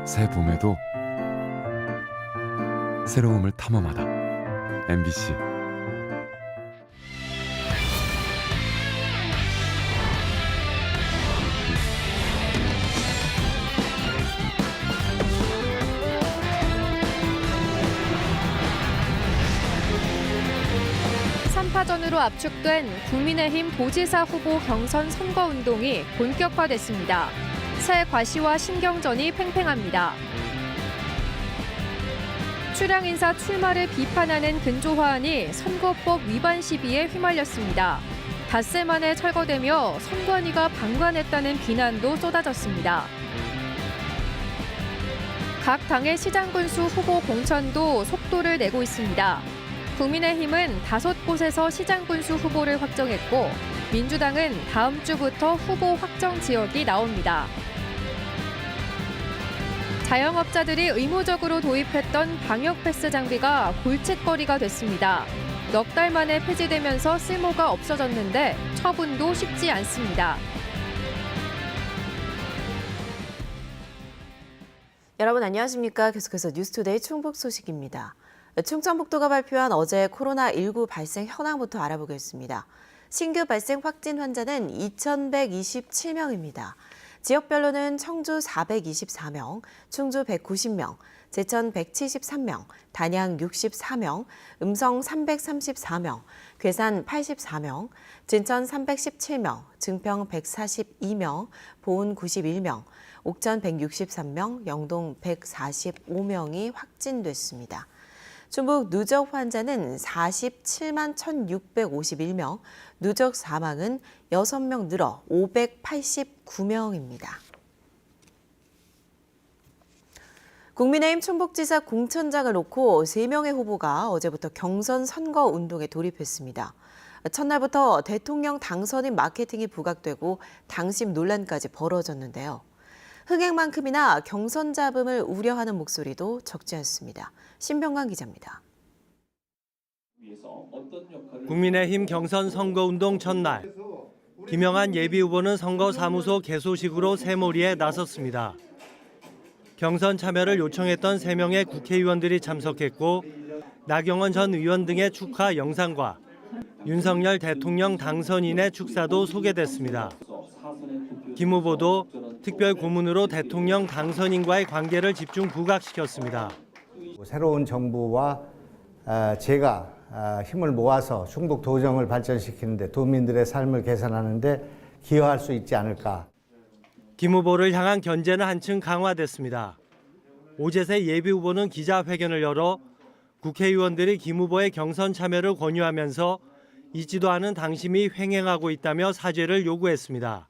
새 봄에도 새로움을 탐험하다. MBC. 삼파전으로 압축된 국민의힘 도지사 후보 경선 선거운동이 본격화됐습니다. 새 과시와 신경전이 팽팽합니다. 출향 인사 출마를 비판하는 근조화안이 선거법 위반 시비에 휘말렸습니다. 닷새 만에 철거되며 선관위가 방관했다는 비난도 쏟아졌습니다. 각 당의 시장군수 후보 공천도 속도를 내고 있습니다. 국민의힘은 5곳에서 시장군수 후보를 확정했고 민주당은 다음 주부터 후보 확정 지역이 나옵니다. 자영업자들이 의무적으로 도입했던 방역 패스 장비가 골칫거리가 됐습니다. 넉 달 만에 폐지되면서 쓸모가 없어졌는데 처분도 쉽지 않습니다. 여러분 안녕하십니까? 계속해서 뉴스투데이 충북 소식입니다. 충청북도가 발표한 어제 코로나19 발생 현황부터 알아보겠습니다. 신규 발생 확진 환자는 2,127명입니다. 지역별로는 청주 424명, 충주 190명, 제천 173명, 단양 64명, 음성 334명, 괴산 84명, 진천 317명, 증평 142명, 보은 91명, 옥천 163명, 영동 145명이 확진됐습니다. 충북 누적 환자는 47만 1,651명, 누적 사망은 6명 늘어 589명입니다. 국민의힘 충북지사 공천장을 놓고 3명의 후보가 어제부터 경선 선거 운동에 돌입했습니다. 첫날부터 대통령 당선인 마케팅이 부각되고 당심 논란까지 벌어졌는데요. 흥행만큼이나 경선 잡음을 우려하는 목소리도 적지 않습니다. 신병관 기자입니다. 국민의힘 경선 선거운동 첫날, 김영한 예비후보는 선거사무소 개소식으로 새몰이에 나섰습니다. 경선 참여를 요청했던 3명의 국회의원들이 참석했고 나경원 전 의원 등의 축하 영상과 윤석열 대통령 당선인의 축사도 소개됐습니다. 김 후보도 특별 고문으로 대통령 당선인과의 관계를 집중 부각시켰습니다. 새로운 정부와 제가 힘을 모아서 충북 도정을 발전시키는데 도민들의 삶을 개선하는 데 기여할 수 있지 않을까. 김 후보를 향한 견제는 한층 강화됐습니다. 오재세 예비후보는 기자회견을 열어 국회의원들이 김 후보의 경선 참여를 권유하면서 잊지도 않은 당심이 횡행하고 있다며 사죄를 요구했습니다.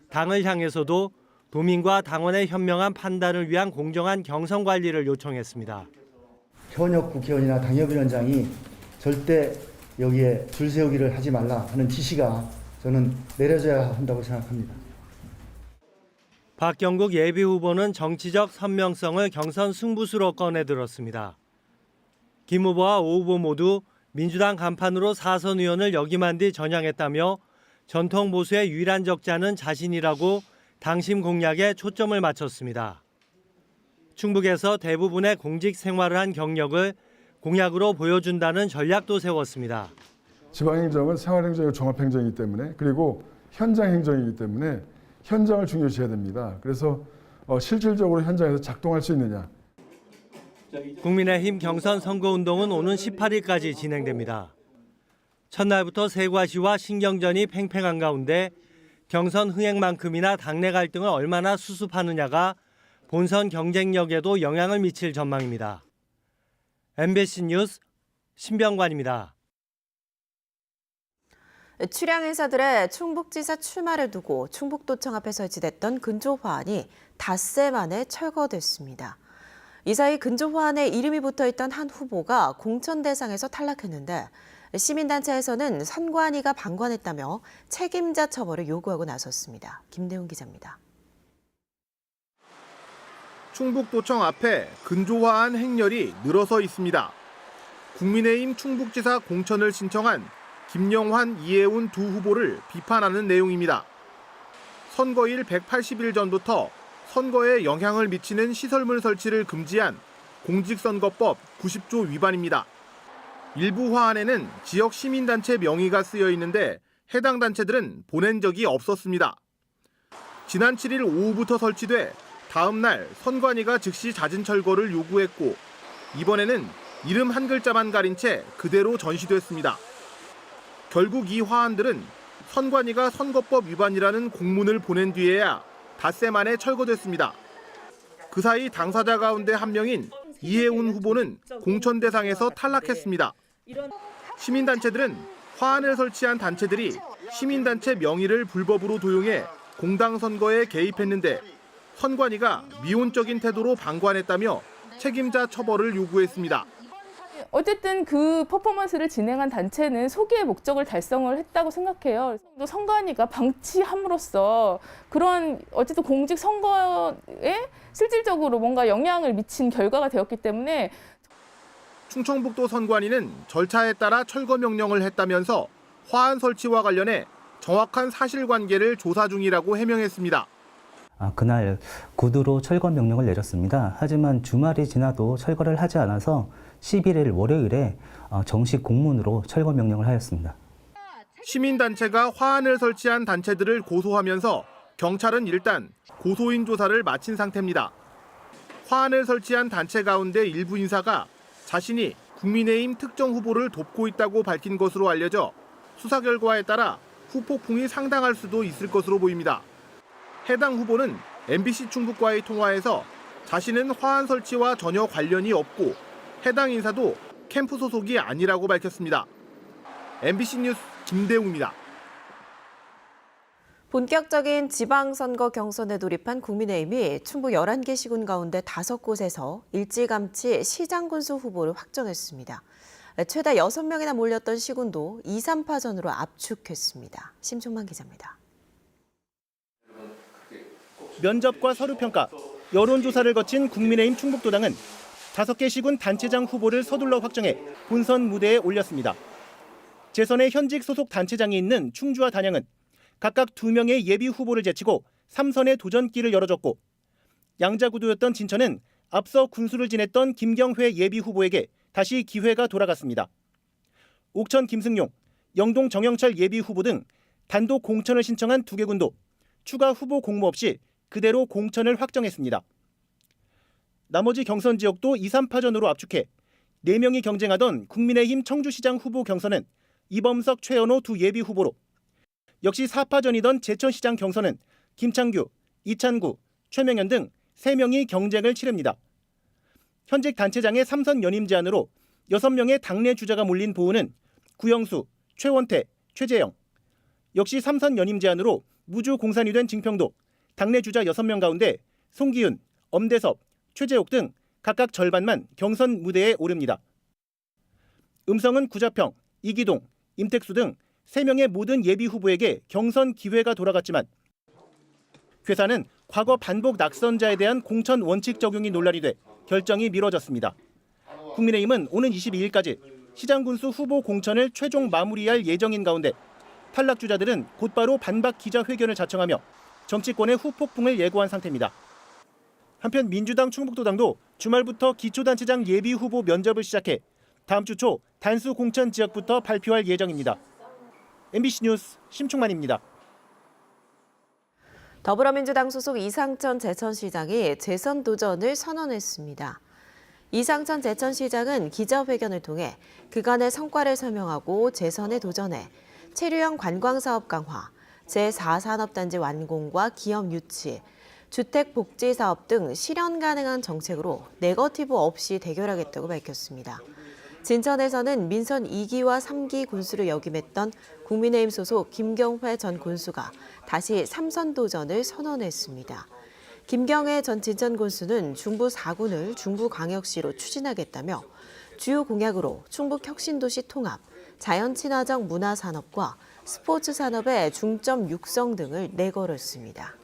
당을 향해서도 도민과 당원의 현명한 판단을 위한 공정한 경선 관리를 요청했습니다. 현역 국회의원이나 당협위원장이 절대 여기에 줄 세우기를 하지 말라 하는 지시가 저는 내려져야 한다고 생각합니다. 박경국 예비후보는 정치적 선명성을 경선 승부수로 꺼내들었습니다. 김 후보와 오 후보 모두 민주당 간판으로 4선 의원을 역임한 뒤 전향했다며 전통 보수의 유일한 적자는 자신이라고 당심 공략에 초점을 맞췄습니다. 충북에서 대부분의 공직 생활을 한 경력을 공약으로 보여준다는 전략도 세웠습니다. 지방행정은 생활행정의 종합행정이기 때문에 그리고 현장행정이기 때문에 현장을 중요시해야 됩니다. 그래서 실질적으로 현장에서 작동할 수 있느냐. 국민의힘 경선 선거운동은 오는 18일까지 진행됩니다. 첫날부터 세과시와 신경전이 팽팽한 가운데 경선 흥행만큼이나 당내 갈등을 얼마나 수습하느냐가 본선 경쟁력에도 영향을 미칠 전망입니다. MBC 뉴스 신병관입니다. 출향 인사들의 충북지사 출마를 두고 충북도청 앞에 설치됐던 근조화환이 닷새 만에 철거됐습니다. 이 사이 근조화환에 이름이 붙어있던 한 후보가 공천 대상에서 탈락했는데 시민단체에서는 선관위가 방관했다며 책임자 처벌을 요구하고 나섰습니다. 김대훈 기자입니다. 충북도청 앞에 근조화한 행렬이 늘어서 있습니다. 국민의힘 충북지사 공천을 신청한 김영환, 이해운 두 후보를 비판하는 내용입니다. 선거일 180일 전부터 선거에 영향을 미치는 시설물 설치를 금지한 공직선거법 90조 위반입니다. 일부 화안에는 지역 시민단체 명의가 쓰여 있는데 해당 단체들은 보낸 적이 없었습니다. 지난 7일 오후부터 설치돼 다음 날 선관위가 즉시 잦은 철거를 요구했고 이번에는 이름 한 글자만 가린 채 그대로 전시됐습니다. 결국 이 화안들은 선관위가 선거법 위반이라는 공문을 보낸 뒤에야 닷새 만에 철거됐습니다. 그 사이 당사자 가운데 한 명인 이해운 후보는 공천 대상에서 탈락했습니다. 시민단체들은 화안을 설치한 단체들이 시민단체 명의를 불법으로 도용해 공당 선거에 개입했는데 선관위가 미온적인 태도로 방관했다며 책임자 처벌을 요구했습니다. 어쨌든 그 퍼포먼스를 진행한 단체는 소기의 목적을 달성을 했다고 생각해요. 또 선관위가 방치함으로써 그런 어쨌든 공직 선거에 실질적으로 뭔가 영향을 미친 결과가 되었기 때문에 충청북도 선관위는 절차에 따라 철거 명령을 했다면서 화안 설치와 관련해 정확한 사실관계를 조사 중이라고 해명했습니다. 그날 구두로 철거 명령을 내렸습니다. 하지만 주말이 지나도 철거를 하지 않아서 11일 월요일에 정식 공문으로 철거 명령을 하였습니다. 시민단체가 화안을 설치한 단체들을 고소하면서 경찰은 일단 고소인 조사를 마친 상태입니다. 화안을 설치한 단체 가운데 일부 인사가 자신이 국민의힘 특정 후보를 돕고 있다고 밝힌 것으로 알려져 수사 결과에 따라 후폭풍이 상당할 수도 있을 것으로 보입니다. 해당 후보는 MBC 충북과의 통화에서 자신은 화안 설치와 전혀 관련이 없고 해당 인사도 캠프 소속이 아니라고 밝혔습니다. MBC 뉴스 김대웅입니다. 본격적인 지방선거 경선에 돌입한 국민의힘이 충북 11개 시군 가운데 5곳에서 일찌감치 시장군수 후보를 확정했습니다. 최다 6명이나 몰렸던 시군도 2, 3파전으로 압축했습니다. 심종만 기자입니다. 면접과 서류평가, 여론조사를 거친 국민의힘 충북도당은 5개 시군 단체장 후보를 서둘러 확정해 본선 무대에 올렸습니다. 재선에 현직 소속 단체장이 있는 충주와 단양은 각각 2명의 예비 후보를 제치고 3선의 도전길을 열어줬고 양자구도였던 진천은 앞서 군수를 지냈던 김경회 예비 후보에게 다시 기회가 돌아갔습니다. 옥천 김승용, 영동 정영철 예비 후보 등 단독 공천을 신청한 2개 군도 추가 후보 공모 없이 그대로 공천을 확정했습니다. 나머지 경선 지역도 2, 3파전으로 압축해 4명이 경쟁하던 국민의힘 청주시장 후보 경선은 이범석, 최연호 2 예비 후보로 역시 4파전이던 제천시장 경선은 김창규, 이찬구, 최명현 등 3명이 경쟁을 치릅니다. 현직 단체장의 3선 연임 제한으로 6명의 당내 주자가 몰린 보우는 구영수, 최원태, 최재영, 역시 3선 연임 제한으로 무주 공산이 된 증평도 당내 주자 6명 가운데 송기훈, 엄대섭, 최재옥 등 각각 절반만 경선 무대에 오릅니다. 음성은 구자평, 이기동, 임택수 등 3명의 모든 예비 후보에게 경선 기회가 돌아갔지만 괴사는 과거 반복 낙선자에 대한 공천 원칙 적용이 논란이 돼 결정이 미뤄졌습니다. 국민의힘은 오는 22일까지 시장군수 후보 공천을 최종 마무리할 예정인 가운데 탈락 주자들은 곧바로 반박 기자회견을 자청하며 정치권의 후폭풍을 예고한 상태입니다. 한편 민주당 충북도당도 주말부터 기초단체장 예비 후보 면접을 시작해 다음 주 초 단수 공천 지역부터 발표할 예정입니다. MBC 뉴스 심충만입니다. 더불어민주당 소속 이상천 제천시장이 재선 도전을 선언했습니다. 이상천 제천시장은 기자회견을 통해 그간의 성과를 설명하고 재선에 도전해 체류형 관광사업 강화, 제4산업단지 완공과 기업 유치, 주택복지사업 등 실현 가능한 정책으로 네거티브 없이 대결하겠다고 밝혔습니다. 진천에서는 민선 2기와 3기 군수를 역임했던 국민의힘 소속 김경회 전 군수가 다시 3선 도전을 선언했습니다. 김경회 전 진천 군수는 중부 4군을 중부광역시로 추진하겠다며 주요 공약으로 충북 혁신도시 통합, 자연친화적 문화산업과 스포츠 산업의 중점 육성 등을 내걸었습니다.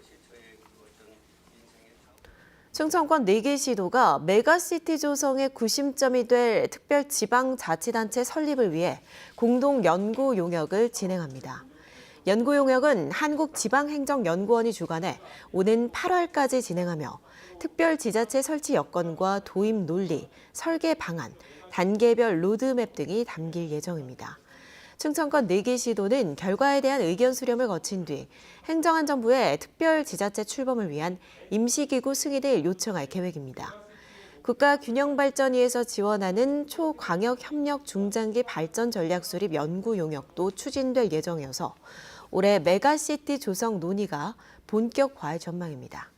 충청권 4개 시도가 메가시티 조성의 구심점이 될 특별지방자치단체 설립을 위해 공동 연구 용역을 진행합니다. 연구 용역은 한국지방행정연구원이 주관해 오는 8월까지 진행하며 특별 지자체 설치 여건과 도입 논리, 설계 방안, 단계별 로드맵 등이 담길 예정입니다. 충청권 4개 시도는 결과에 대한 의견 수렴을 거친 뒤 행정안전부에 특별 지자체 출범을 위한 임시기구 승인을 요청할 계획입니다. 국가균형발전위에서 지원하는 초광역협력 중장기 발전 전략 수립 연구 용역도 추진될 예정이어서 올해 메가시티 조성 논의가 본격화할 전망입니다.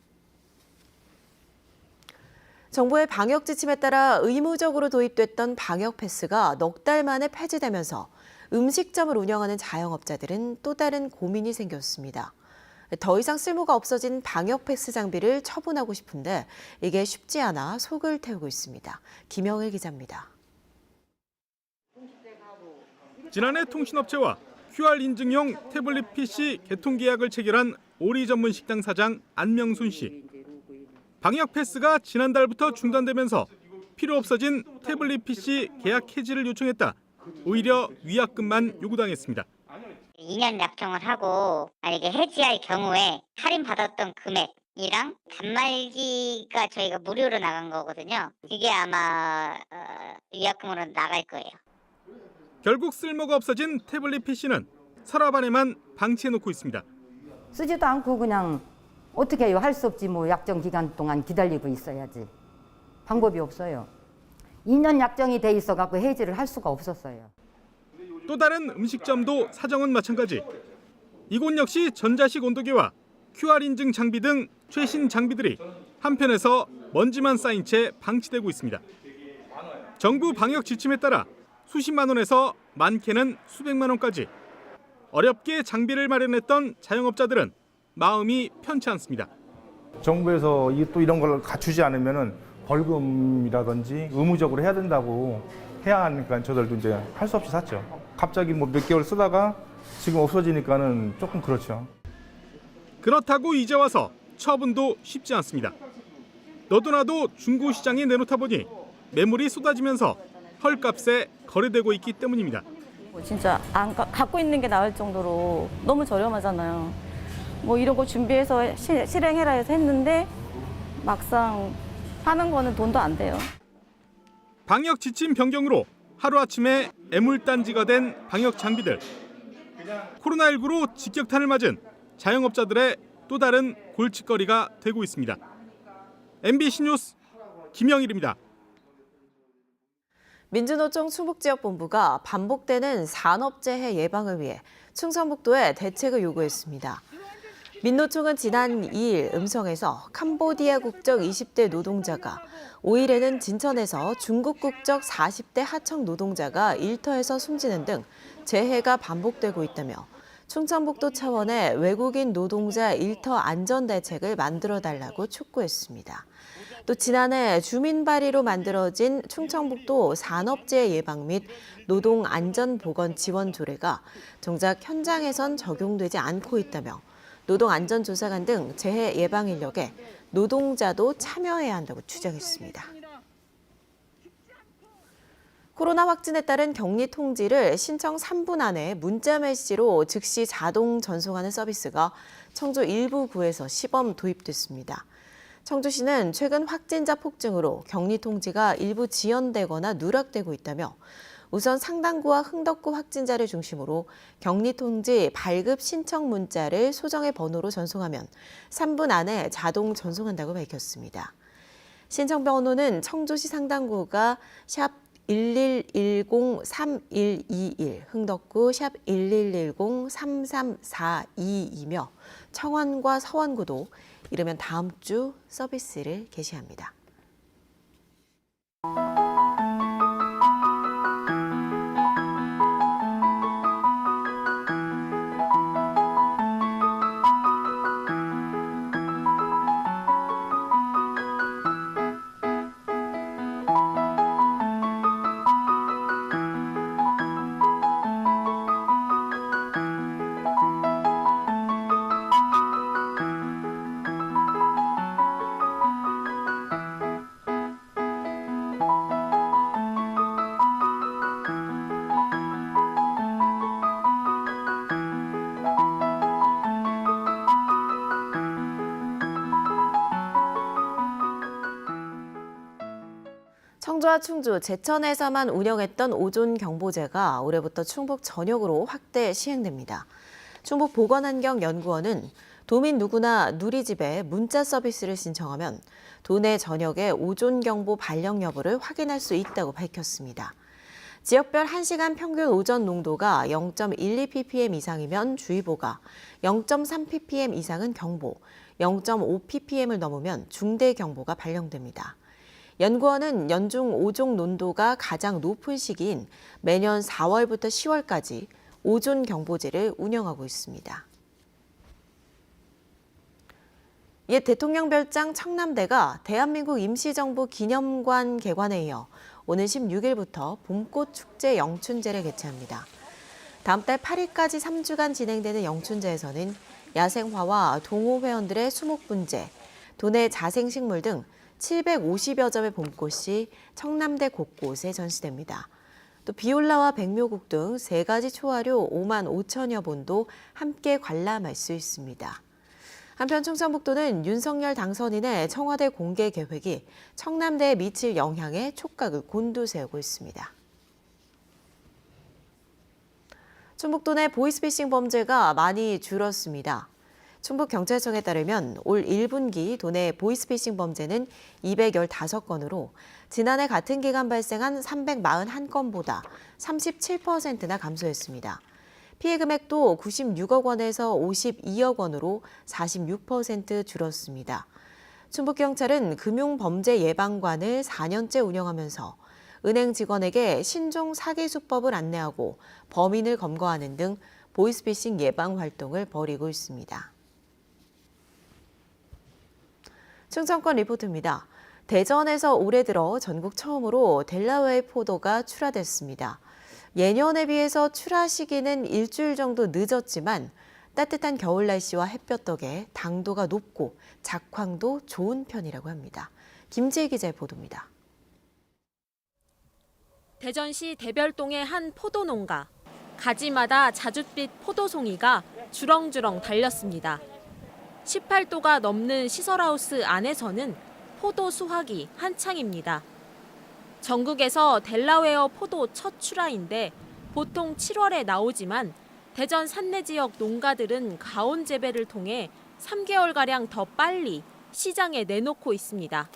정부의 방역 지침에 따라 의무적으로 도입됐던 방역 패스가 넉 달 만에 폐지되면서 음식점을 운영하는 자영업자들은 또 다른 고민이 생겼습니다. 더 이상 쓸모가 없어진 방역 패스 장비를 처분하고 싶은데 이게 쉽지 않아 속을 태우고 있습니다. 김영일 기자입니다. 지난해 통신업체와 QR 인증용 태블릿 PC 개통 계약을 체결한 오리 전문 식당 사장 안명순 씨. 방역 패스가 지난달부터 중단되면서 필요 없어진 태블릿 PC 계약 해지를 요청했다. 오히려 위약금만 요구당했습니다. 2년 약정을 하고 만약에 해지할 경우에 할인받았던 금액이랑 단말기가 저희가 무료로 나간 거거든요. 이게 아마 위약금으로 나갈 거예요. 결국 쓸모가 없어진 태블릿 PC는 서랍 안에만 방치해놓고 있습니다. 쓰지도 않고 그냥 어떻게 해요? 할 수 없지 뭐 약정 기간 동안 기다리고 있어야지. 방법이 없어요. 2년 약정이 돼 있어갖고 해지를 할 수가 없었어요. 또 다른 음식점도 사정은 마찬가지. 이곳 역시 전자식 온도계와 QR 인증 장비 등 최신 장비들이 한편에서 먼지만 쌓인 채 방치되고 있습니다. 정부 방역 지침에 따라 수십만 원에서 많게는 수백만 원까지 어렵게 장비를 마련했던 자영업자들은 마음이 편치 않습니다. 정부에서 또 이런 걸 갖추지 않으면은 벌금이라든지 의무적으로 해야 된다고 해야 하니까 저들도 이제 할 수 없이 샀죠. 갑자기 뭐 몇 개월 쓰다가 지금 없어지니까는 조금 그렇죠. 그렇다고 이제 와서 처분도 쉽지 않습니다. 너도 나도 중고 시장에 내놓다 보니 매물이 쏟아지면서 헐값에 거래되고 있기 때문입니다. 진짜 갖고 있는 게 나을 정도로 너무 저렴하잖아요. 뭐 이런 거 준비해서 실행해라 해서 했는데 막상 하는 거는 돈도 안 돼요. 방역 지침 변경으로 하루아침에 애물단지가 된 방역 장비들. 코로나19로 직격탄을 맞은 자영업자들의 또 다른 골칫거리가 되고 있습니다. MBC 뉴스 김영일입니다. 민주노총 충북지역본부가 반복되는 산업재해 예방을 위해 충청북도에 대책을 요구했습니다. 민노총은 지난 2일 음성에서 캄보디아 국적 20대 노동자가 5일에는 진천에서 중국 국적 40대 하청 노동자가 일터에서 숨지는 등 재해가 반복되고 있다며 충청북도 차원의 외국인 노동자 일터 안전 대책을 만들어달라고 촉구했습니다. 또 지난해 주민 발의로 만들어진 충청북도 산업재해 예방 및 노동 안전보건 지원 조례가 정작 현장에선 적용되지 않고 있다며 노동안전조사관 등 재해 예방 인력에 노동자도 참여해야 한다고 주장했습니다. 코로나 확진에 따른 격리 통지를 신청 3분 안에 문자 메시지로 즉시 자동 전송하는 서비스가 청주 일부 구에서 시범 도입됐습니다. 청주시는 최근 확진자 폭증으로 격리 통지가 일부 지연되거나 누락되고 있다며 우선 상당구와 흥덕구 확진자를 중심으로 격리 통지 발급 신청 문자를 소정의 번호로 전송하면 3분 안에 자동 전송한다고 밝혔습니다. 신청 번호는 청주시 상당구가 샵 1110-3121, 흥덕구 샵 1110-3342이며 청원과 서원구도 이르면 다음 주 서비스를 개시합니다. 청주와 충주, 제천에서만 운영했던 오존경보제가 올해부터 충북 전역으로 확대 시행됩니다. 충북보건환경연구원은 도민 누구나 누리집에 문자 서비스를 신청하면 도내 전역의 오존경보 발령 여부를 확인할 수 있다고 밝혔습니다. 지역별 1시간 평균 오존 농도가 0.12ppm 이상이면 주의보가, 0.3ppm 이상은 경보, 0.5ppm을 넘으면 중대경보가 발령됩니다. 연구원은 연중 오존 농도가 가장 높은 시기인 매년 4월부터 10월까지 오존 경보제를 운영하고 있습니다. 옛 대통령 별장 청남대가 대한민국 임시정부 기념관 개관에 이어 오는 16일부터 봄꽃 축제 영춘제를 개최합니다. 다음 달 8일까지 3주간 진행되는 영춘제에서는 야생화와 동호회원들의 수목분제, 도내 자생식물 등 750여 점의 봄꽃이 청남대 곳곳에 전시됩니다. 또 비올라와 백묘국 등 3가지 초화류 5만 5천여 본도 함께 관람할 수 있습니다. 한편 충청북도는 윤석열 당선인의 청와대 공개 계획이 청남대에 미칠 영향에 촉각을 곤두세우고 있습니다. 충북도 내 보이스피싱 범죄가 많이 줄었습니다. 충북경찰청에 따르면 올 1분기 도내 보이스피싱 범죄는 215건으로 지난해 같은 기간 발생한 341건보다 37%나 감소했습니다. 피해 금액도 96억 원에서 52억 원으로 46% 줄었습니다. 충북경찰은 금융범죄예방관을 4년째 운영하면서 은행 직원에게 신종 사기 수법을 안내하고 범인을 검거하는 등 보이스피싱 예방 활동을 벌이고 있습니다. 충청권 리포트입니다. 대전에서 올해 들어 전국 처음으로 델라웨이 포도가 출하됐습니다. 예년에 비해서 출하 시기는 일주일 정도 늦었지만 따뜻한 겨울 날씨와 햇볕 덕에 당도가 높고 작황도 좋은 편이라고 합니다. 김지혜 기자의 보도입니다. 대전시 대별동의 한 포도 농가. 가지마다 자줏빛 포도송이가 주렁주렁 달렸습니다. 18도가 넘는 시설하우스 안에서는 포도 수확이 한창입니다. 전국에서 델라웨어 포도 첫 출하인데 보통 7월에 나오지만 대전 산내 지역 농가들은 가온 재배를 통해 3개월가량 더 빨리 시장에 내놓고 있습니다.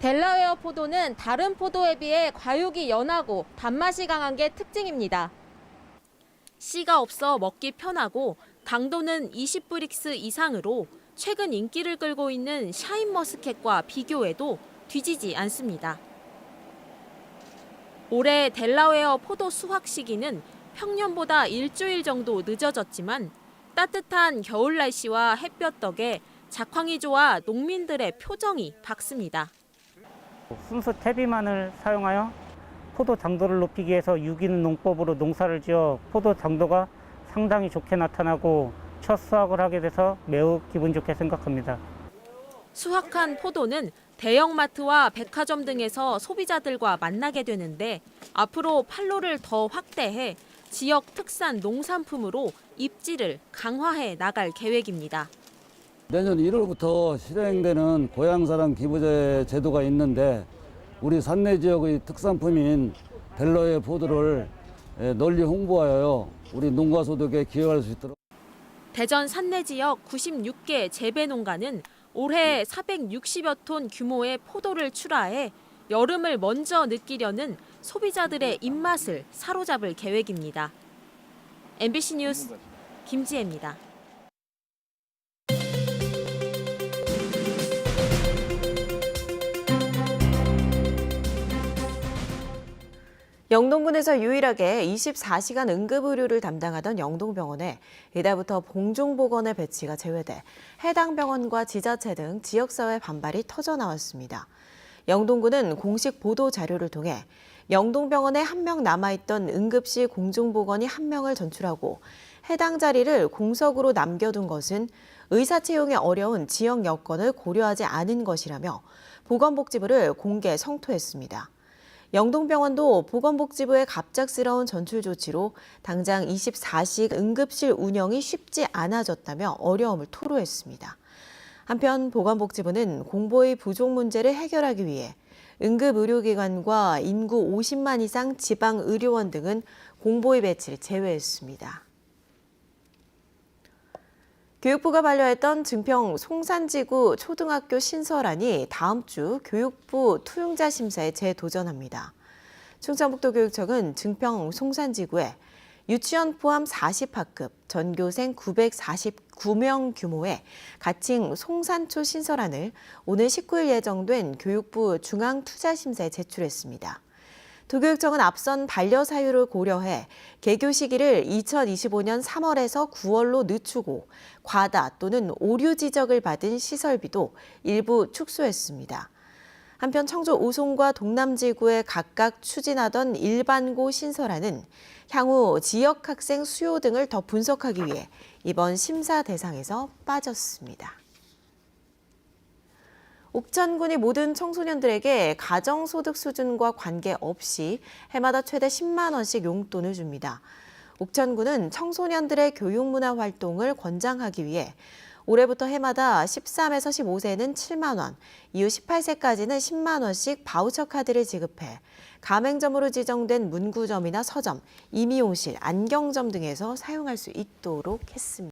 델라웨어 포도는 다른 포도에 비해 과육이 연하고 단맛이 강한 게 특징입니다. 씨가 없어 먹기 편하고 당도는 20브릭스 이상으로 최근 인기를 끌고 있는 샤인머스켓과 비교해도 뒤지지 않습니다. 올해 델라웨어 포도 수확 시기는 평년보다 일주일 정도 늦어졌지만 따뜻한 겨울 날씨와 햇볕 덕에 작황이 좋아 농민들의 표정이 밝습니다. 순수 태비만을 사용하여 포도 당도를 높이기 위해서 유기농 농법으로 농사를 지어 포도 당도가 상당히 좋게 나타나고 첫 수확을 하게 돼서 매우 기분 좋게 생각합니다. 수확한 포도는 대형마트와 백화점 등에서 소비자들과 만나게 되는데 앞으로 판로를 더 확대해 지역 특산 농산품으로 입지를 강화해 나갈 계획입니다. 내년 1월부터 실행되는 고향사랑 기부제 제도가 있는데 우리 산내 지역의 특산품인 델라웨어 포도를 널리 홍보하여 우리 농가 소득에 기여할 수 있도록. 대전 산내 지역 96개 재배 농가는 올해 460여 톤 규모의 포도를 출하해 여름을 먼저 느끼려는 소비자들의 입맛을 사로잡을 계획입니다. MBC 뉴스 김지혜입니다. 영동군에서 유일하게 24시간 응급의료를 담당하던 영동병원에 이달부터 공중보건의 배치가 제외돼 해당 병원과 지자체 등 지역사회 반발이 터져나왔습니다. 영동군은 공식 보도 자료를 통해 영동병원에 한 명 남아있던 응급실 공중보건이 1명을 전출하고 해당 자리를 공석으로 남겨둔 것은 의사 채용이 어려운 지역 여건을 고려하지 않은 것이라며 보건복지부를 공개 성토했습니다. 영동병원도 보건복지부의 갑작스러운 전출 조치로 당장 24시 응급실 운영이 쉽지 않아졌다며 어려움을 토로했습니다. 한편 보건복지부는 공보의 부족 문제를 해결하기 위해 응급의료기관과 인구 50만 이상 지방의료원 등은 공보의 배치를 제외했습니다. 교육부가 반려했던 증평 송산지구 초등학교 신설안이 다음 주 교육부 투용자 심사에 재도전합니다. 충청북도교육청은 증평 송산지구에 유치원 포함 40학급, 전교생 949명 규모의 가칭 송산초 신설안을 오늘 19일 예정된 교육부 중앙투자심사에 제출했습니다. 도교육청은 앞선 반려 사유를 고려해 개교 시기를 2025년 3월에서 9월로 늦추고 과다 또는 오류 지적을 받은 시설비도 일부 축소했습니다. 한편 청주 오송과 동남지구에 각각 추진하던 일반고 신설안은 향후 지역 학생 수요 등을 더 분석하기 위해 이번 심사 대상에서 빠졌습니다. 옥천군이 모든 청소년들에게 가정소득 수준과 관계없이 해마다 최대 10만 원씩 용돈을 줍니다. 옥천군은 청소년들의 교육문화 활동을 권장하기 위해 올해부터 해마다 13에서 15세는 7만 원, 이후 18세까지는 10만 원씩 바우처 카드를 지급해 가맹점으로 지정된 문구점이나 서점, 임의용실, 안경점 등에서 사용할 수 있도록 했습니다.